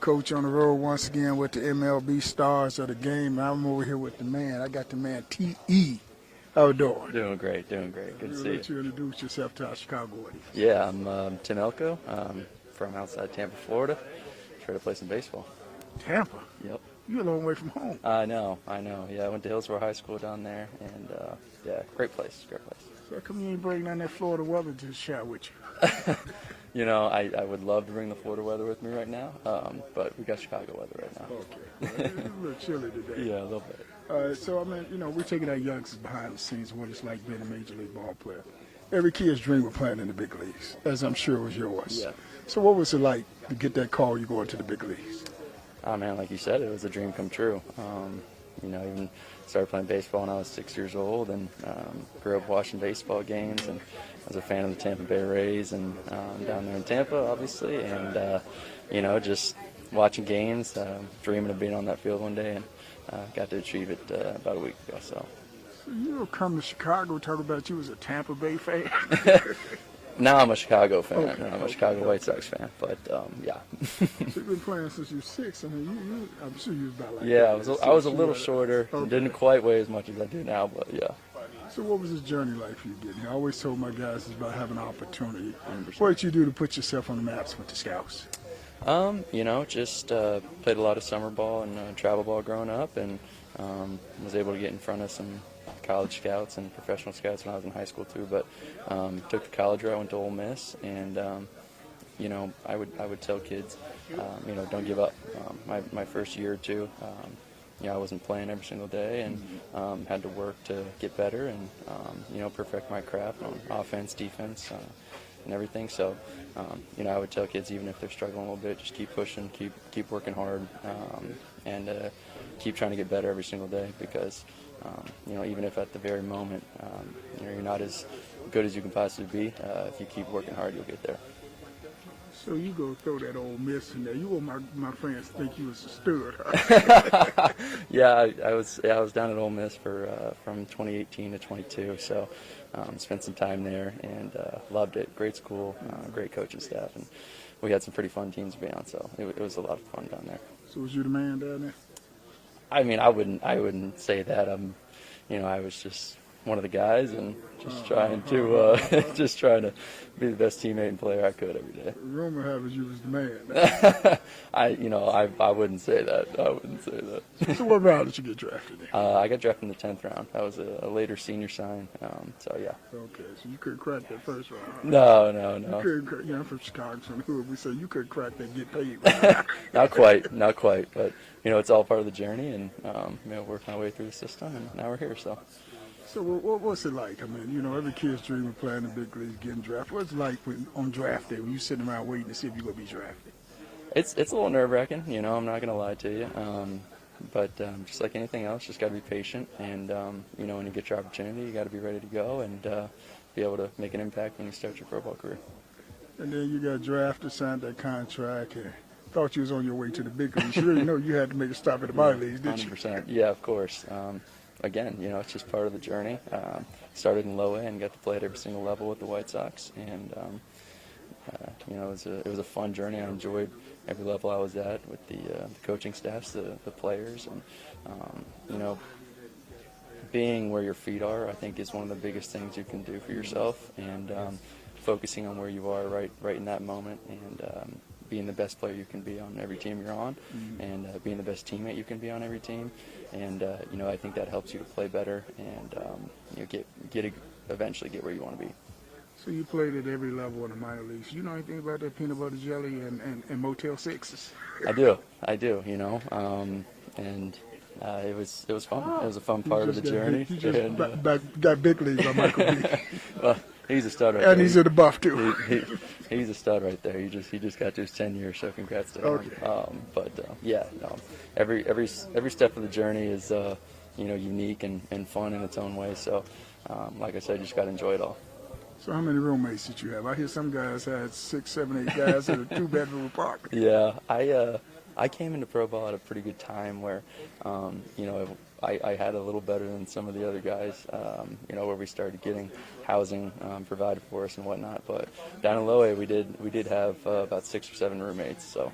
Coach, on the road once again with the MLB stars of the game. I'm over here with the man. I got the man, T.E. How you doing? Doing great, doing great. Good to see you. Let you introduce yourself to our Chicago audience. Yeah, I'm Tim Elko. From outside Tampa, Florida. Try to play some baseball. Tampa? Yep. You're a long way from home. I know. Yeah, I went to Hillsborough High School down there, and yeah, great place. So how come you ain't bringing down that Florida weather to share with you? You know, I would love to bring the Florida weather with me right now, but we got Chicago weather right now. Okay. Well, it's a little chilly today. Yeah, a little bit. So, I mean, we're taking our youngsters behind the scenes of what it's like being a major league ball player. Every kid's dream of playing in the big leagues, as I'm sure was yours. Yeah. So what was it like to get that call you going to the big leagues? Oh, man, like you said, it was a dream come true. Even started playing baseball when I was 6 years old, and grew up watching baseball games, and I was a fan of the Tampa Bay Rays, and down there in Tampa, obviously, and just watching games, dreaming of being on that field one day, and got to achieve it about a week ago. So you don't come to Chicago talk about you as a Tampa Bay fan. now I'm a Chicago fan. Okay, I'm a Chicago White Sox fan, but yeah. So you've been playing since you're 6. I mean, I'm sure you was about like Yeah, that. I was a little shorter. Okay. Didn't quite weigh as much as I do now, but yeah. So what was this journey like for you getting here? I always told my guys it's about having an opportunity. 100%. What did you do to put yourself on the maps with the scouts? Just played a lot of summer ball and travel ball growing up, and was able to get in front of some college scouts and professional scouts when I was in high school too. But took the college route, went to Ole Miss, and I would tell kids, don't give up. My first year or two, I wasn't playing every single day, and had to work to get better and perfect my craft on offense, defense, and everything. So, I would tell kids, even if they're struggling a little bit, just keep pushing, keep working hard, and keep trying to get better every single day, because even if at the very moment you're not as good as you can possibly be, if you keep working hard, you'll get there. So you go throw that Ole Miss in there. You want my friends to think you was a stud, huh? Yeah, I was down at Ole Miss for from 2018 to 22. So spent some time there and loved it. Great school, great coaching staff, and we had some pretty fun teams to be on. So it was a lot of fun down there. So was you the man down there? I mean, I wouldn't say that. I was just one of the guys, and just trying to be the best teammate and player I could every day. Rumor has it you was the man. I wouldn't say that. I wouldn't say that. So what round did you get drafted in? I got drafted in the 10th round. That was a later senior sign. So yeah. Okay, so you couldn't crack that first round. Huh? No. You couldn't crack, I'm from Chicago, from the hood. We say you couldn't crack that, get paid. Right? Not quite. But it's all part of the journey, and working my way through the system, and now we're here. So what's it like? I mean, every kid's dream of playing in the big leagues, getting drafted. What's it like on draft day when you're sitting around waiting to see if you're going to be drafted? It's a little nerve-wracking, I'm not going to lie to you. But just like anything else, just got to be patient. And, when you get your opportunity, you got to be ready to go and be able to make an impact when you start your pro ball career. And then you got drafted, signed that contract, and thought you was on your way to the big leagues. You really know you had to make a stop at the minor leagues, didn't you? 100%. Yeah, of course. Again, it's just part of the journey. Started in low A and got to play at every single level with the White Sox, and it was a fun journey. I enjoyed every level I was at with the coaching staffs, the players, and being where your feet are, I think, is one of the biggest things you can do for yourself, and focusing on where you are right in that moment, and being the best player you can be on every team you're on, and being the best teammate you can be on every team, and I think that helps you to play better and eventually get where you want to be. So you played at every level in the minor leagues. You know anything about that peanut butter jelly and Motel 6s? I do. And it was fun. It was a fun part of the journey. You just got big leagues on Michael B. Well, he's a stud right and there. he's in the buff too. He's a stud right there. He just got to his 10 years, so congrats to him. Okay. Every step of the journey is unique and fun in its own way. So, like I said, you just got to enjoy it all. So how many roommates did you have? I hear some guys had 6, 7, 8 guys in a 2-bedroom apartment. Yeah, I came into pro ball at a pretty good time where, I had a little better than some of the other guys, where we started getting housing provided for us and whatnot. But down in low A, we did have about 6 or 7 roommates. So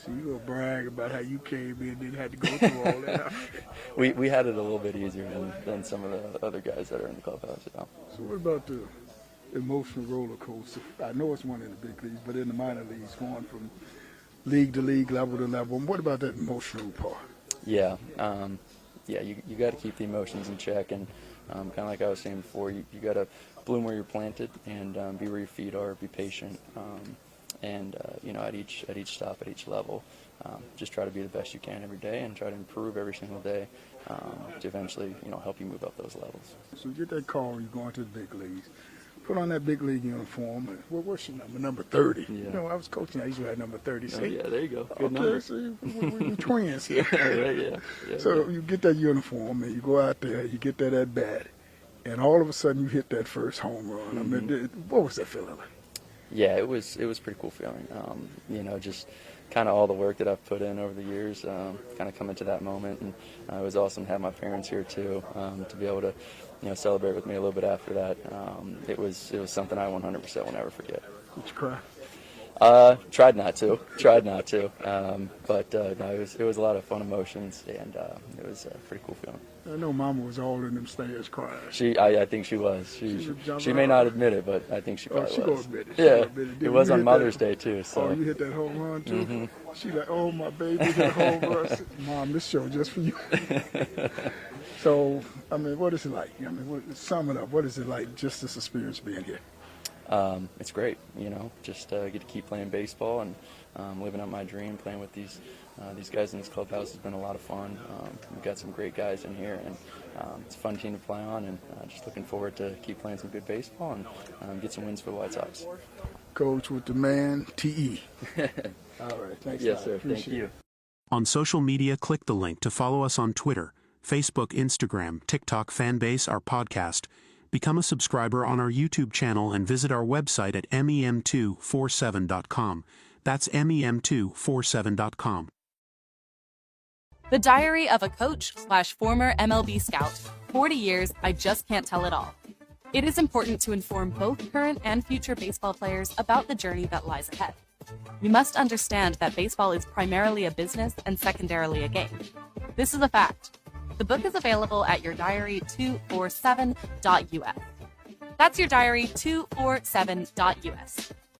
So you gonna brag about how you came in and didn't have to go through all that. We had it a little bit easier than some of the other guys that are in the clubhouse. You know? So what about the emotional roller coaster? I know it's one in the big leagues, but in the minor leagues, going from league to league, level to level. What about that emotional part? Yeah, you got to keep the emotions in check, and kind of like I was saying before, you got to bloom where you're planted and be where your feet are. Be patient, and at each stop, at each level, just try to be the best you can every day, and try to improve every single day to eventually help you move up those levels. So you get that call, you're going to the big leagues. Put on that big league uniform. And what's your number? Number 30. Yeah. I was coaching. I used to have number 30. Oh, yeah, there you go. Good okay, number. see, we're twins here. Yeah. So you get that uniform and you go out there, you get that at bat, and all of a sudden you hit that first home run. Mm-hmm. I mean, what was that feeling like? Yeah, it was a pretty cool feeling. Just kind of all the work that I've put in over the years, kind of coming to that moment, and it was awesome to have my parents here too, to be able to, celebrate with me a little bit after that. It was something I 100% will never forget. Did you cry? Tried not to, but no, it was a lot of fun emotions, and it was a pretty cool feeling. I know Mama was all in them stands crying. I think she was. She may not admit it, but I think she probably she was. Gonna admit it. Yeah, it was on Mother's Day too. So. Oh, you hit that home run too? Mm-hmm. She like, oh, my baby hit a home run. I said, Mom, this show just for you. So, I mean, what is it like? I mean, sum it up. What is it like, just this experience being here? It's great, just get to keep playing baseball and living out my dream, playing with these guys in this clubhouse has been a lot of fun. We've got some great guys in here, and it's a fun team to play on, and just looking forward to keep playing some good baseball and get some wins for the White Sox. Coach with the man, T.E. All right, thanks. Yes, sir. Thank you. On social media, click the link to follow us on Twitter, Facebook, Instagram, TikTok, Fanbase, our podcast. Become a subscriber on our YouTube channel and visit our website at mem247.com. That's mem247.com. The Diary of a Coach/Former MLB Scout. 40 years, I just can't tell it all. It is important to inform both current and future baseball players about the journey that lies ahead. We must understand that baseball is primarily a business and secondarily a game. This is a fact. The book is available at yourdiary247.us. That's yourdiary247.us.